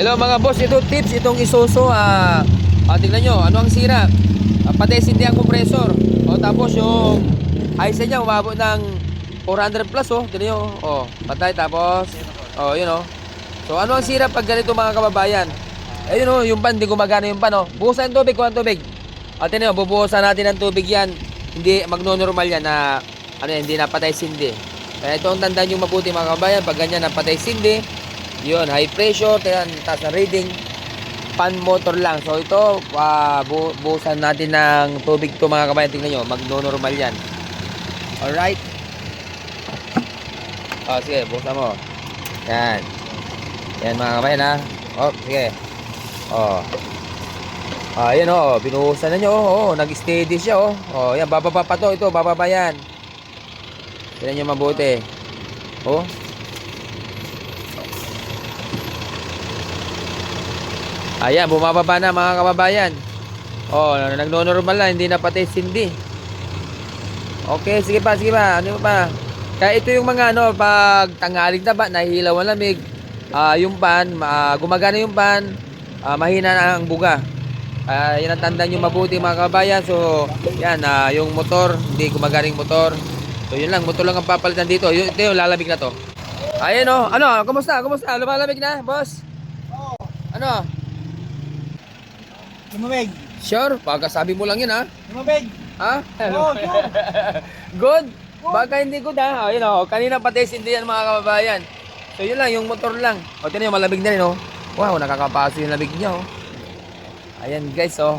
Hello mga boss, ito tips itong Isuzu. Tingnan nyo, ano ang sira? Patay hindi ang compressor. Tapos yung ayos niya umabot ng 400 plus. Tingnan nyo, patay. Tapos yun. So ano ang sira pag ganito mga kababayan? Ayun yung pan, hindi gumagana yung pan. Buhusan ng tubig, kuha ng tubig. Tingnan nyo, bubuhusan natin ng tubig yan. Hindi magno-normal yan na hindi na patay sindi. Kaya ito ang tandaan nyo mabuti mga kababayan. Pag ganyan na patay sindi, yun, high pressure, taas na reading, pan motor lang. So ito, buhusan natin ng tubig to mga kabayan. Tingnan nyo, magno-normal yan. Alright. Sige, buhusan mo. Yan. Yan mga kabayan ha. Sige. Ayan binuhusan na nyo. Nag-steady siya yan, bababa pa to. Ito, bababa yan. Tingnan nyo mabuti. Ayan, bumababa na mga kababayan. Nagno-normal na, hindi na patay sindi. Okay, sige pa. Ano pa? Kaya ito yung mga pag tanghaling na ba, nahihilaw ang lamig. Yung pan, gumagana yung pan, mahina na ang buga. Yan ang tandaan nyo mabuti mga kababayan. So, yan, yung motor, hindi gumagana yung motor. So, yun lang, motor lang ang papalitan dito. Ito yung lalamig na to. Ayan kumusta? Lumalamig na, boss? Ano? Lumamig. Sure? Pagkasabi mo lang yun, ha? Lumamig. Ha? Sure. Good? Baka hindi good, ha? Ayun, kanina patest hindi yan mga kababayan. So, yun lang, yung motor lang. Tignan nyo, malamig na rin, Wow, nakakapaso yung lamig niya, Ayan, guys, So,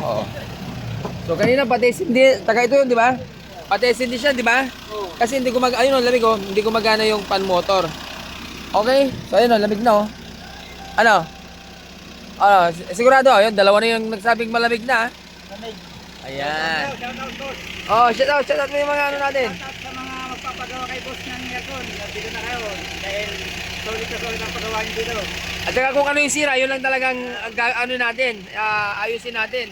kanina patest hindi. Taka ito yun, di ba? Patest hindi siya, di ba? Kasi hindi ayun, lamig, hindi gumagana yung pan motor. Okay? So, ayun, lamig na, Ano? Sigurado, yun, dalawa na yung nagsabing malamig na. Lumamig. Ayan. Shout out. Shout out mo yung mga natin. Shout out sa mga magpapagawa kay boss ng aircon. Dito na kayo. Dahil solid ang pagawa niyo dito. At saka kung ano yung sira, yun lang talagang natin, ayusin natin.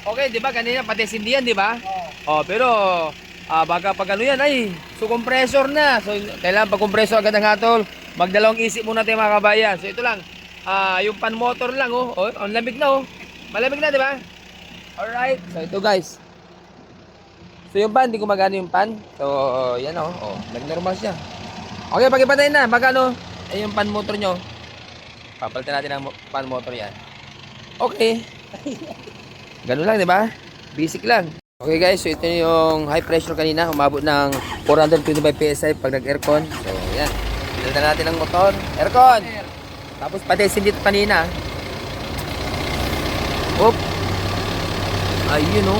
Okay, di ba? Kanina pati sindihan, di ba? Pero baka pag yan, so compressor na. So kailangan pag compressor agad ang hatol. Magdalawang isip muna tayo mga kabayan. So ito lang. Yung pan motor lang ang lamig na malamig na, di ba? Alright, so ito guys. So yung pan, hindi gumagana yung pan. So yan nag-normal siya. Okay, pag-ipatayin na, magkano yung pan motor nyo. Papalitan natin ang pan motor yan. Okay. Ganun lang, di ba? Basic lang. Okay guys, so ito yung high pressure kanina, umabot ng 425 PSI pag nag-aircon. So yan, pilitan natin ang motor. Aircon! Tapos patay sindit kanina. Ayun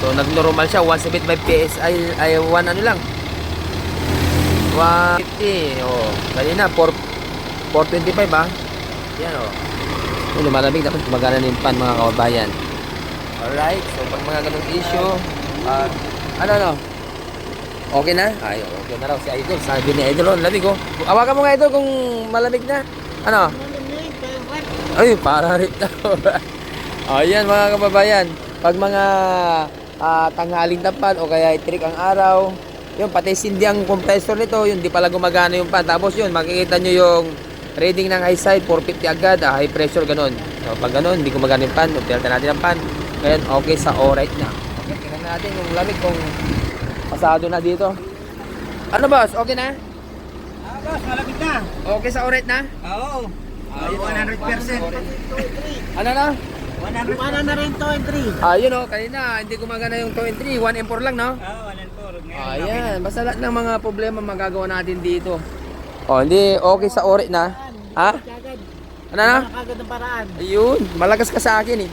So nag-normal siya, 175 PSI ay 1 ano lang. 150. Kanina 425 Yan lumalamig, dapat gumagana na yung pan mga kababayan. Alright, so pag mga ganung issue, okay na? Okay na raw si Idol. Sabi ni Idol, lamig Awakan mo nga Idol kung malamig na. Ay, para rip na. Ayan mga kababayan. Pag mga tanghaling tapat o kaya itrik ang araw, yun, pati sindi ang compressor nito, yun, di pala gumagana yung pan. Tapos yun, makikita nyo yung reading ng high side, 450 agad, high pressure, ganun. So pag ganun, hindi gumagana yung pan, upilatan natin ang pan. Ngayon, okay sa alright na. Okay, tingnan natin yung lamig kung pasado na dito. Ano boss, okay na? Boss, malamig na. Okay sa alright na? Oo. 100%. Ano na? 100 na rin 2 and 3. Ayun kanina, hindi gumagana yung 2 and 3, 1 and 4 lang, no? 1 and 4. Ayan, basta lahat ng mga problema magagawa natin dito. Hindi okay sa alright na. Ha? Ano na? Kagad ng paraan. Ayun, malakas ka sa akin